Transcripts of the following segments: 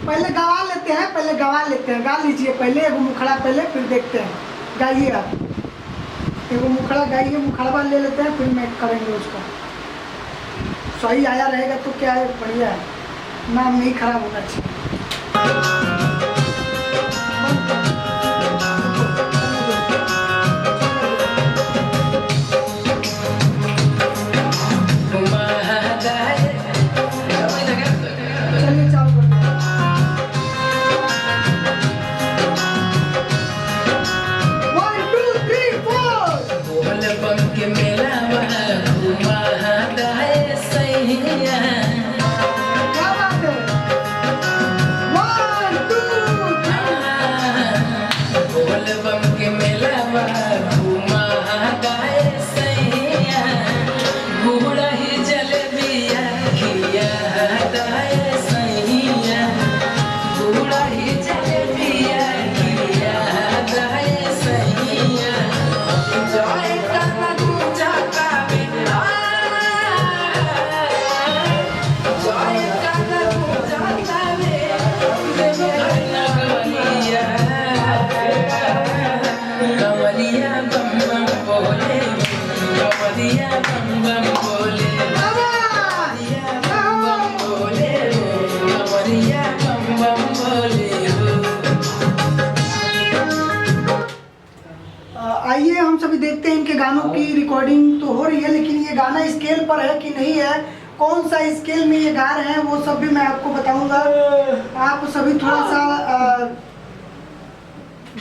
पहले गवा लेते हैं, गा लीजिए पहले एगो मुखड़ा पहले, फिर देखते हैं। गाइए आप एगो मुखड़ा गाइए, मुखड़वा ले लेते हैं फिर मैं करेंगे उसका। सही आया रहेगा तो क्या है, बढ़िया है, नाम नहीं खराब होना चाहिए। चलिए चालू कर दो। One, two, three, four। क्या बात है? One, two, आइए हम सभी देखते हैं इनके गानों की रिकॉर्डिंग तो हो रही है, लेकिन ये गाना स्केल पर है कि नहीं है, कौन सा स्केल में ये गा रहे हैं वो सब भी मैं आपको बताऊंगा। आप सभी थोड़ा सा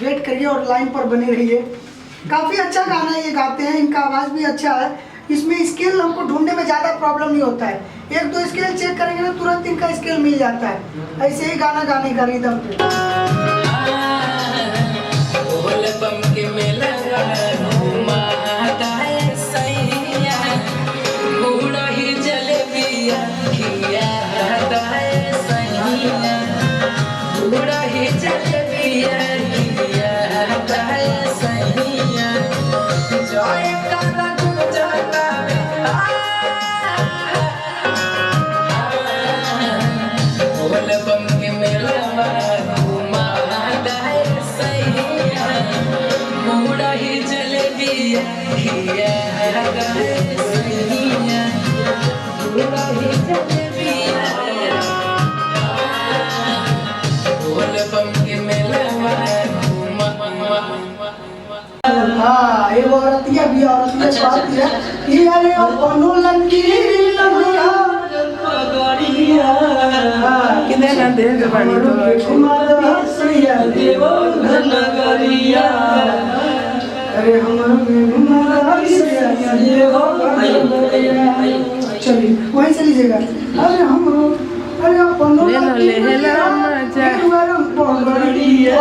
वेट करिए और लाइन पर बने रहिए। काफ़ी अच्छा गाना ये गाते हैं, इनका आवाज़ भी अच्छा है। इसमें स्केल हमको ढूंढने में ज़्यादा प्रॉब्लम नहीं होता है, एक दो स्केल चेक करेंगे ना तुरंत इनका स्केल मिल जाता है। ऐसे ही गाना गाने का रिदम पे। हाँ ये औरतिया भी औरतिया बात है कि अरे कोनो लंकी लंगिया किने ना दे बानी तो कुमार सैया देव नगरिया अरे हमरो कुमार सैया देव चलिए वहीं से लीजिएगा। अरे हमरो अरे कोनो ले ला मजा वरम पगड़िया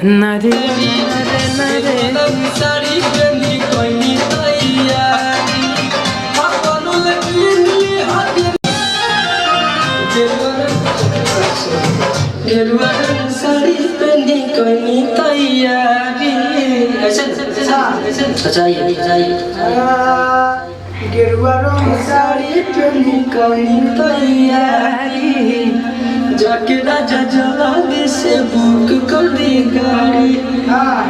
नरे नरे साड़ी पहनी कोई तैयारी अपनो लकीली हाथ गेरुआ साड़ी पहनी कोई तैयारी अच्छा ये गेरुआ रंग साड़ी पहनी कोई तैयारी जाके राजा जल्दी से बुक कर दी गाड़ी। हाँ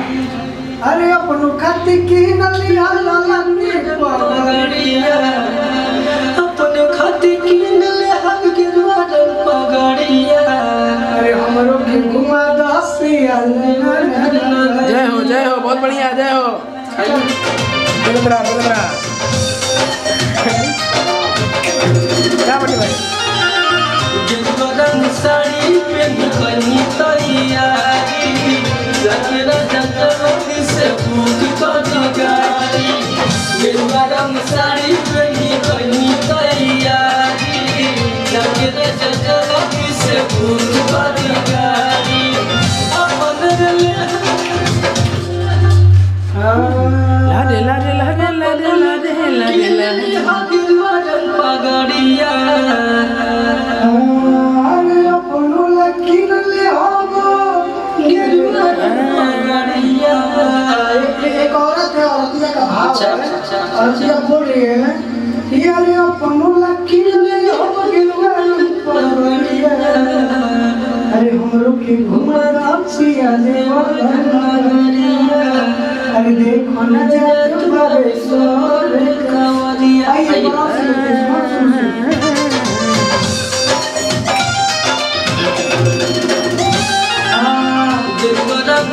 अरे अपनो खाती की नलिया लाला ने पगड़िया अपने खाती की नलिया हम गिरवा पगड़िया अरे हमरो के घुमा दसिया जय हो बहुत बढ़िया जय हो बोलबरा क्या बड़ी भाई साड़ी पहनी कोई तैयारी जाके राजा जल्दी से बुक कर दी गाड़ी गेरुआ और क्या बोल रही है यार अपनो लकी ले हो गिलवा पगड़िया अरे हमरो के घुमादा पिया देवा नगरिया अरे देखो न जात बाबे सोरे कावरिया आइए बड़ा से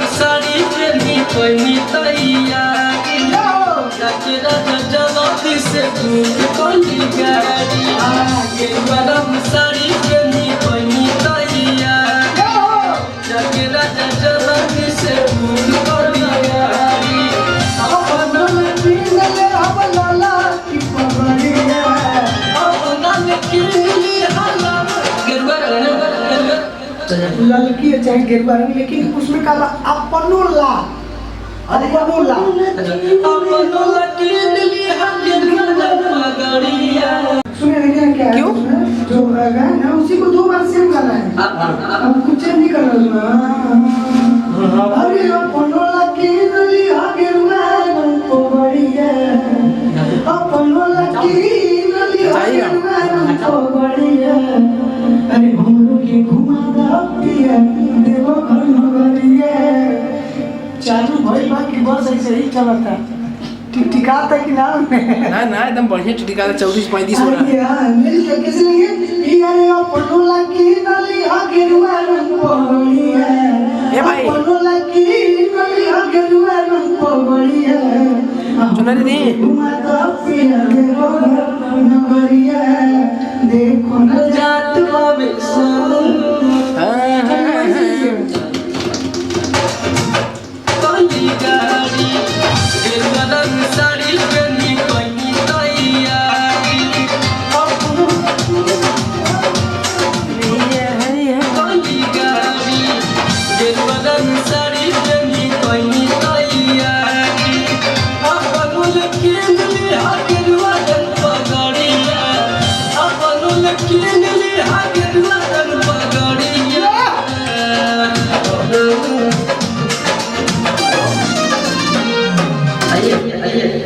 साड़ी पहनी पहनी तैयारी जरा जल्दी से दूर कोली गाड़ी गरम साड़ी पहनी पहनी तैयारी जरा जल्दी से दूर कोली गाड़ी अपना ले अब लाला की पगड़िया अपना के लिए हाला गिरवा लड़की है चाहे गिरवा रंग लेकिन उसमें कहा अपनो ला सुने क्या है क्यों? जो गाना है उसी को 2 बार सेम गाना है अब कुछ नहीं कर रहा अरे अपनो लकी नली आगे रुआन को बढ़िया अपनो लकी नली आगे रुआन को बढ़िया अरे हमरो के घुमादा पिया देवो घर नगरिया चालू भाई बाकी बस ऐसे ही चलता टिकटिका तक ना ना एकदम बढ़िया टिका 34-35 हो रहा है मेरी कैसे लेंगे यारे अपनो लकी नली आगे रुआन को बढ़िया ए भाई अपनो लकी नली आगे रुआन को बढ़िया सुना दीदी घुमादा पिया देवो घर नगरिया देखो न जात बाबे सोरे कोली गाड़ी गरम साड़ी पहनी पहनी तैयारी कोली गाड़ी गरम साड़ी पहनी पहनी तैयारी अपन के लिए गिरवा पगड़िया अपन के लिए गिरवा पगड़िया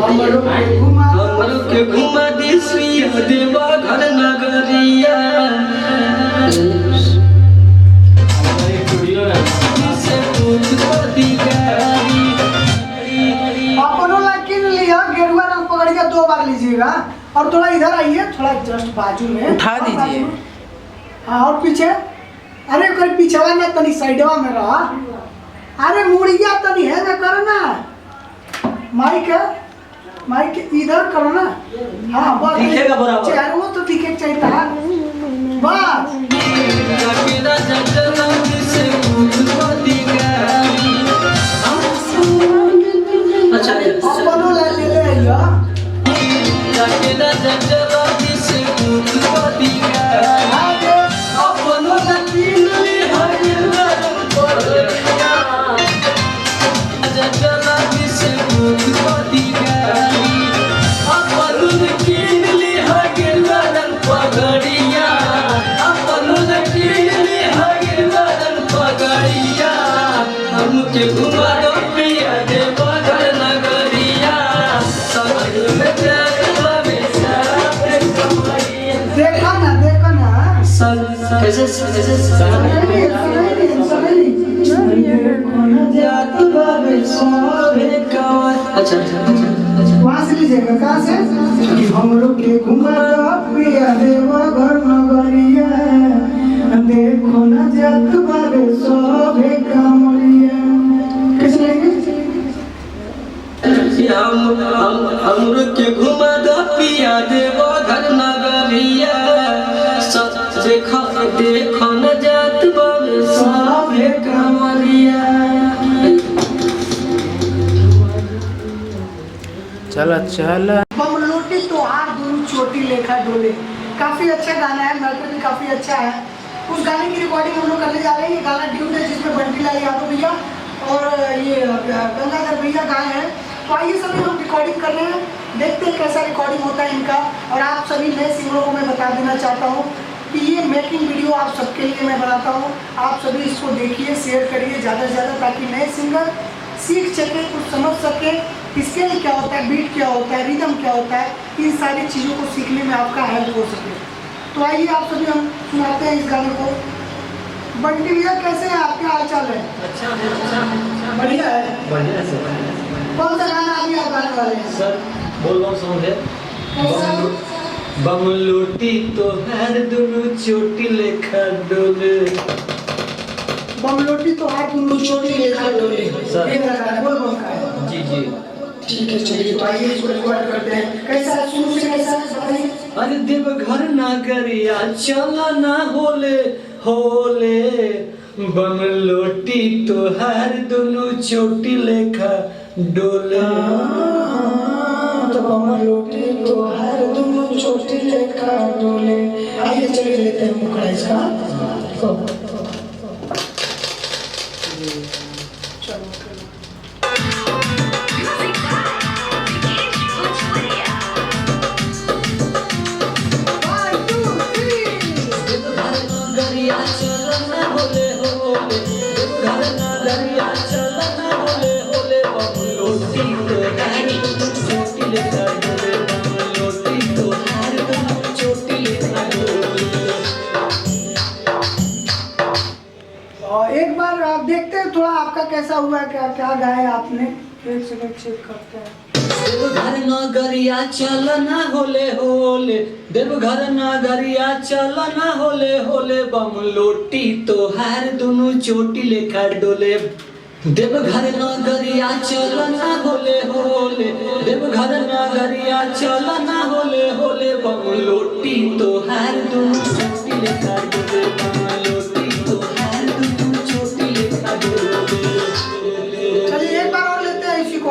हमरो के घुमा दिसिया देवा घर नगरिया से पूछ पति गाड़ी अपनो लकीन लिया गेरुआ रंग पकड़िए 2 बार लीजिएगा और थोड़ा इधर आइए थोड़ा जस्ट बाजू में उठा दीजिए। हाँ और पीछे अरे कोई पीछे ना तनी साइडवा में रहा अरे मुड़िया तनी है ना करो ना माइक इधर करो ना हाँ बस दिखेगा बराबर। चेहरा वो तो दिखे चाहिए था बस जकेरा जजला से पूछ पति गाड़ी अच्छा अपनो ले आइयो जकेरा जजला से पूछ पति गाड़ी अपनो लकीन ले हरिया पगड़िया जजला से पूछ पति गाड़ी अपनो लकीन ले हरिया पगड़िया अपनो लकीन ले हरिया पगड़िया हमके घुमा दो पिया देवा घर नगरिया समझ में जाए बेसा देखा ना कैसे अच्छा वहाँ से लीजिएगा कहाँ से कि हमरो के घुमाता पिया देवा घर नगरिया देखो न जात बाबे सोभे कामरिया कैसे लेंगे हमरो के घुमा दो पिया देवा घर नगरिया देखो न जात बाबे सोभे कामरिया चला बम लोटी तो हार दोनों चोटी लेखा डोले काफी अच्छा गाना है मैटर भी काफी अच्छा है उस गाने की रिकॉर्डिंग हम लोग करने जा रहे हैं। ये गाना ड्यूट है जिसमें बंटी लाल यादव भैया और ये गंगाधर भैया गाए हैं। तो आइए सभी लोग रिकॉर्डिंग कर रहे हैं, देखते हैं कैसा रिकॉर्डिंग होता है इनका। और आप सभी नए सिंगरों को मैं बता देना चाहता हूँ कि ये मेकिंग वीडियो आप सबके लिए मैं बनाता हूँ। आप सभी इसको देखिए, शेयर करिए ज़्यादा से ज़्यादा ताकि नए सिंगर सीख सके, कुछ समझ सके स्केल क्या होता है, बीट क्या होता है, रिदम क्या होता है, इन सारी चीज़ों को सीखने में आपका हेल्प हो सके। तो आइए आप सभी हम सुनाते हैं इस गाने को। बंटी भैया कैसे हैं, आपके हाल चाल है? अच्छा है, अच्छा है, अच्छा बढ़िया है। बढ़िया है सर। कौन सा गाना अभी आप गाने वाले हैं? सर बोल रहा सॉन्ग है कैसा? बम लूटी तो हर दोनों चोटी लेखा डोले। बमलोटी तो हाथ उन चोटी लेखा डोले। सर। ये वाला गाना बोल बम का है। जी जी। ठीक है, चलिए तो आइए इसको रिकॉर्ड करते हैं। कैसा है, शुरू से कैसा है बताइए। अरे देवघर नागरिया चला ना होले होले, बम लोटी तो हर दोनों चोटी लेखा डोले। तो बमलोटी तो हर दोनों चोटी लेखा डोले। आइए चलिए लेते हैं मुखड़ा इसका। एक बार आप देखते हैं थोड़ा आपका कैसा हुआ है, क्या क्या गाया आपने। एक सेकंड चेक करते हैं। देवघर नगरिया चल ना होले होले, देवघर नगरिया चल ना होले होले, बम लोटी तो हर दोनों चोटी लेखा डोले। देवघर नगरिया चल ना होले होले, देवघर नगरिया चल ना होले होले, बम लोटी तो हर दोनों चोटी लेखा डोले। बम लोटी तो हर दोनों चोटी लेखा डोले। चलिए एक बार और लेते हैं इसी को।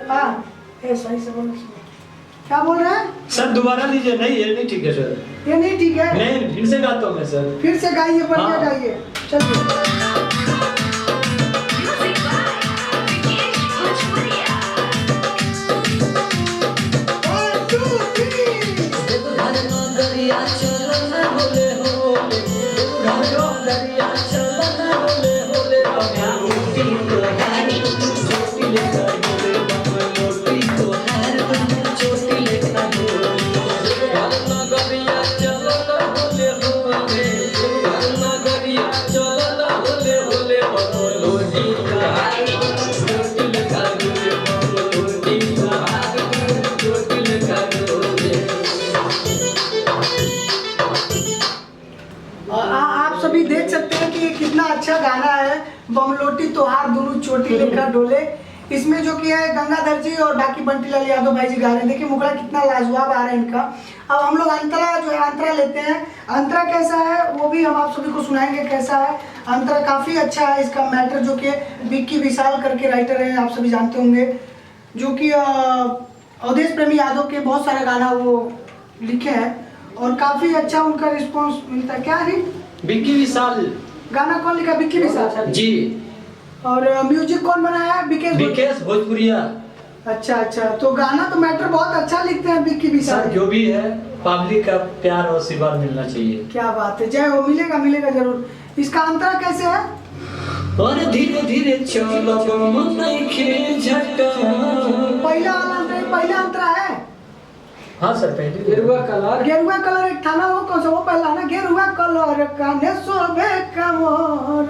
हाँ ये सही से बोलो। क्या बोल रहे हैं? सर दोबारा लीजिए। नहीं ये नहीं ठीक है सर। ये नहीं ठीक है। नहीं फिर से गाता हूँ मैं सर। फिर से गाइए, बढ़िया हाँ। गाइए। चलिए। One, two, three। देवघर नगरिया चल ना होले होले, देवघर नगरिया चल ना होले होले, बम लोटी तो हर दोनों चोटी लेखा डोले। बम लोटी तो हर दोनों चोटी लेखा डोले। देवघर नगरिया चल ना होले होले, देवघर नगरिया चल ना होले होले, बम लोटी तो हर दोनों चोटी लेखा डोले। बम लोटी तो हर दोनों चोटी लेखा डोले। और आप सभी देख सकते हैं कि ये कितना अच्छा गाना है, बमलोटी तोहार दोनों चोटी लेकर डोले। इसमें जो कि है गंगाधर जी और बाकी बंटीलाल यादव भाई जी गा रहे हैं। देखिए मुखड़ा कितना लाजवाब आ रहा है इनका। अब हम लोग अंतरा जो है अंतरा लेते हैं। अंतरा कैसा है वो भी हम आप सभी को सुनाएंगे कैसा है। अंतरा काफ़ी अच्छा है। इसका मैटर जो कि विक्की विशाल करके राइटर है, आप सभी जानते होंगे, जो कि अवधेश प्रेमी यादव के बहुत सारे गाना वो लिखे हैं और काफ़ी अच्छा उनका रिस्पॉन्स मिलता है। क्या है विक्की विशाल गाना कौन लिखा? विक्की विशाल जी। और म्यूजिक कौन बनाया है? विकेश भोजपुरिया। अच्छा अच्छा, तो गाना तो मैटर बहुत अच्छा लिखते हैं विक्की विशाल। सर जो भी है पब्लिक का प्यार और आशीर्वाद मिलना चाहिए। क्या बात है, जय हो। मिलेगा मिलेगा जरूर। इसका अंतरा कैसे है? और धीरे धीरे चलो बम नइखे झटका। पहला वाला अंतरा, पहला अंतरा है। हाँ सर पहले गेरुआ कलर। गेरुआ कलर एक था ना, वो कौन सा? वो पहला है ना, गेरुआ कलर काने सोबे कमर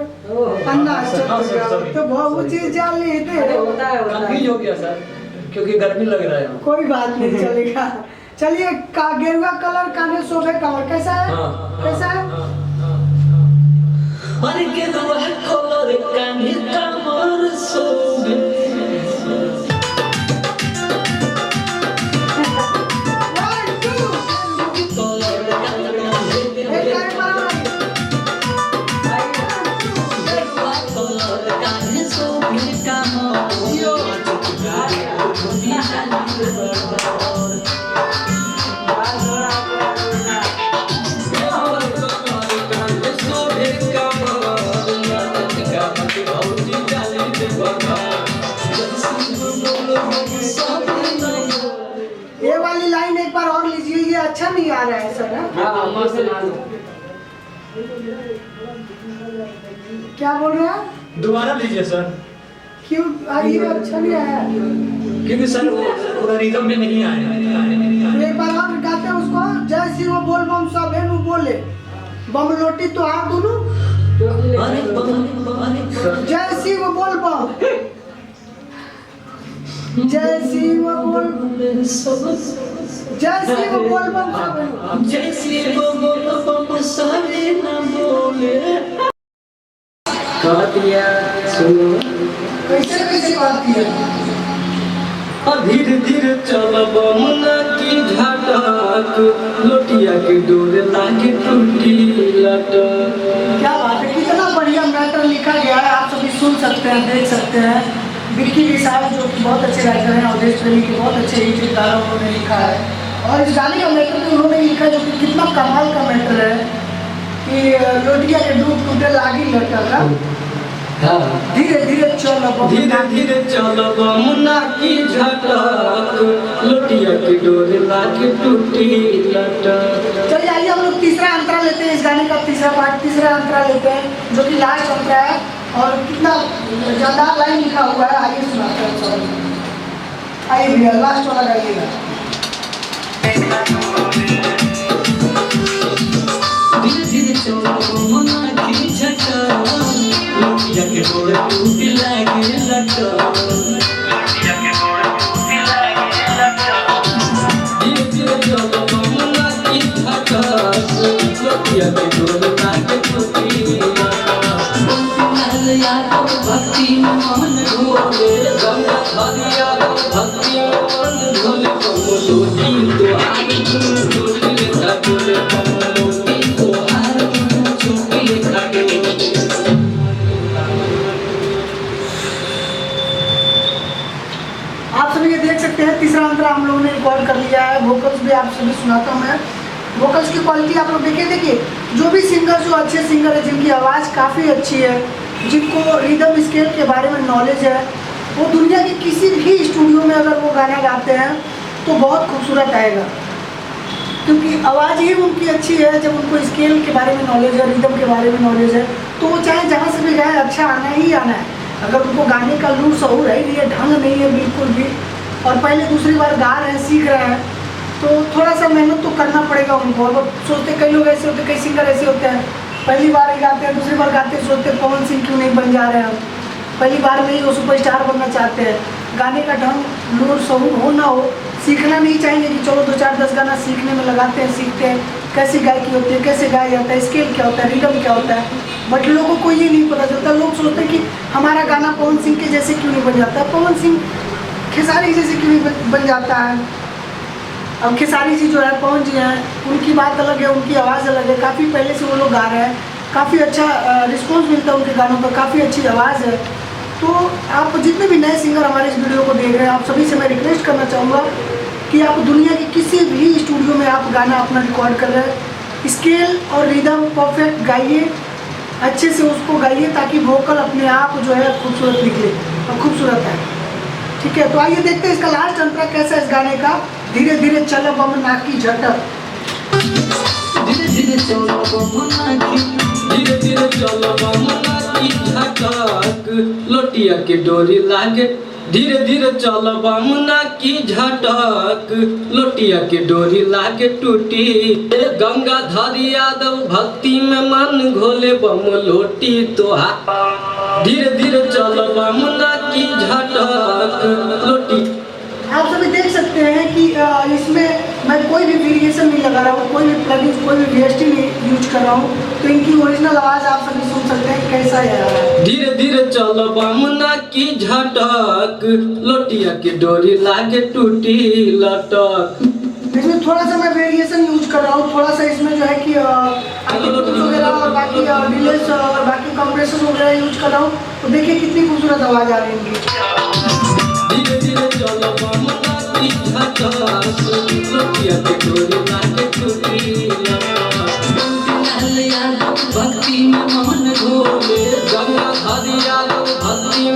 अन्ना चल तो बहुत जाली दे। कंफ्यूज हो गया सर क्योंकि गर्मी लग रहा है। कोई बात नहीं, चलेगा। चलिए का गेरुआ कलर काने सोबे कमर कैसा है? कैसा है? अरे गेरुआ कलर काने कमर सोबे। ये वाली लाइन एक बार और लीजिए, ये अच्छा नहीं आ रहा है सर। क्या बोल रहे हैं? दोबारा लीजिए सर। क्यों ये अच्छा नहीं आया? क्योंकि सर वो पूरा रिदम में नहीं आया। तो एक बार और गाते हैं उसको, जय शिव बोल बम सब है नु बोले, बम लोटी तो हाथ दोनों, जय शिव बोल बम, जय शिव बोल, जय शिव बोल बम सब है नु। जय शिव बोल बम सारे नाम बोले। कहतिया सुनो कैसे कैसे बात की है? धीरे धीरे चल बमुना की झटक, लोटिया के डोर लागे टूटी लटक। क्या बात है, कितना बढ़िया मैटर लिखा गया है, आप सभी सुन सकते हैं, देख सकते हैं। विक्की विशाल जो कि बहुत अच्छे राइटर हैं, अवधेश प्रेमी के बहुत अच्छे ही किरदार उन्होंने लिखा है। और इस गाने का मैटर भी उन्होंने लिखा जो कि कितना कमाल का मैटर है कि लोटिया के दूध टूटे लागी लटक, धीरे धीरे चलो धीरे धीरे चल बमुना की झटक, लोटिया के डोर लागे टूटी लटक। चलिए आइए हम लोग तीसरा अंतरा लेते हैं, इस गाने का तीसरा पार्ट, तीसरा अंतरा लेते हैं जो कि लास्ट अंतरा है और कितना जानदार लाइन लिखा हुआ है। आइए सुनाते हैं सब। आइए भैया लास्ट वाला गाइएगा। धीरे धीरे चल बमुना की झटक, लोटिया के डोर टूटी लागे लटक। धीरे धीरे चल बमुना की झटक, लोटिया के डोर लागे टूटी लटक। यादव भक्ति में मन ढोले, गंगा धारी यादव भक्ति में मन ढोले। बम लोटी तो आगे टूटी लेखा डोले, बम लोटी तो आगे टूटी लेखा डोले। आप सभी ये देख सकते हैं तीसरा अंतरा हम लोगों ने रिकॉर्ड कर लिया है। वोकल्स भी आप सभी सुनाता हूँ मैं। वोकल्स की क्वालिटी आप लोग देखिए जो भी सिंगर जो अच्छे सिंगर है, जिनकी आवाज़ काफ़ी अच्छी है, जिनको रिदम स्केल के बारे में नॉलेज है, वो दुनिया के किसी भी स्टूडियो में अगर वो गाना गाते हैं तो बहुत खूबसूरत आएगा, क्योंकि आवाज़ ही उनकी अच्छी है। जब उनको स्केल के बारे में नॉलेज है, रिदम के बारे में नॉलेज है, तो वो चाहे जहाँ से भी गाए अच्छा आना ही आना है। अगर उनको गाने का लूर सहूर है नहीं है, ढंग नहीं है बिल्कुल भी, और पहले दूसरी बार गा रहे हैं, सीख रहे हैं, तो थोड़ा सा मेहनत तो करना पड़ेगा उनको। और सोचते कई लोग ऐसे होते, कई सिंगर ऐसे होते हैं, पहली बार ही गाते हैं, दूसरी बार गाते हैं, सोचते पवन सिंह क्यों नहीं बन जा रहे हैं, पहली बार में ही वो सुपरस्टार बनना चाहते हैं। गाने का ढंग लूर सहूर हो ना हो, सीखना नहीं चाहेंगे कि चलो 2-4-10 गाना सीखने में लगाते हैं, सीखते हैं कैसी गायकी होती है, कैसे गाया जाता है, स्केल क्या होता है, रिदम क्या होता है। बट लोगों को ये नहीं पता चलता। लोग सोचते हैं कि हमारा गाना पवन सिंह के जैसे क्यों नहीं बन जाता है, पवन सिंह खेसारी जैसे क्यों नहीं बन जाता है। अब खेसारी जी जो है, पवन जी हैं, उनकी बात अलग है, उनकी आवाज़ अलग है, काफ़ी पहले से वो लोग गा रहे हैं, काफ़ी अच्छा रिस्पॉन्स मिलता है उनके गानों पर, काफ़ी अच्छी आवाज़ है। तो आप जितने भी नए सिंगर हमारे इस वीडियो को देख रहे हैं, आप सभी से मैं रिक्वेस्ट करना चाहूँगा कि आप दुनिया के किसी भी स्टूडियो में आप गाना अपना रिकॉर्ड कर रहे हैं, स्केल और रिदम परफेक्ट गाइए, अच्छे से उसको गाइए, ताकि वोकल अपने आप जो है खूबसूरत निकले और खूबसूरत है। ठीक है, तो आइए देखते हैं इसका लास्ट अंतरा कैसा है इस गाने का। धीरे धीरे चलो बम नाकी झटक, धीरे धीरे चलो बमुना की, धीरे धीरे चलो बमुना की झटक, लोटिया के डोरी लागे। धीरे धीरे चलो बमुना की झटक, लोटिया के डोरी लागे टूटी। गंगा धारी यादव भक्ति में मन घोले, बम लोटी तो हाथ। धीरे धीरे चलो बमुना की झटक, लोटी। आप सभी देख सकते हैं कि इसमें मैं कोई भी वेरिएशन नहीं लगा रहा हूँ, कोई भी प्लगइन्स, कोई भी वीएसटी नहीं यूज कर रहा हूँ, तो इनकी ओरिजिनल आवाज़ आप सभी सुन सकते हैं कैसा है। धीरे धीरे चलो बमुना की झटक, लोटिया के डोरी लागे टूटी लटक। इसमें थोड़ा सा मैं वेरिएशन यूज कर रहा हूँ, थोड़ा सा इसमें जो है कि वगैरह और बाकी डिलेस और बाकी कंप्रेसर वगैरह यूज कर रहा हूँ, तो देखिए कितनी खूबसूरत आवाज़ आ रही है। धीरे धीरे चलो बमुना की झटक, लोटिया के डोरी लागे टूटी लटक। यादव भक्ति में मन घोले, गंगा धारी यादव भक्ति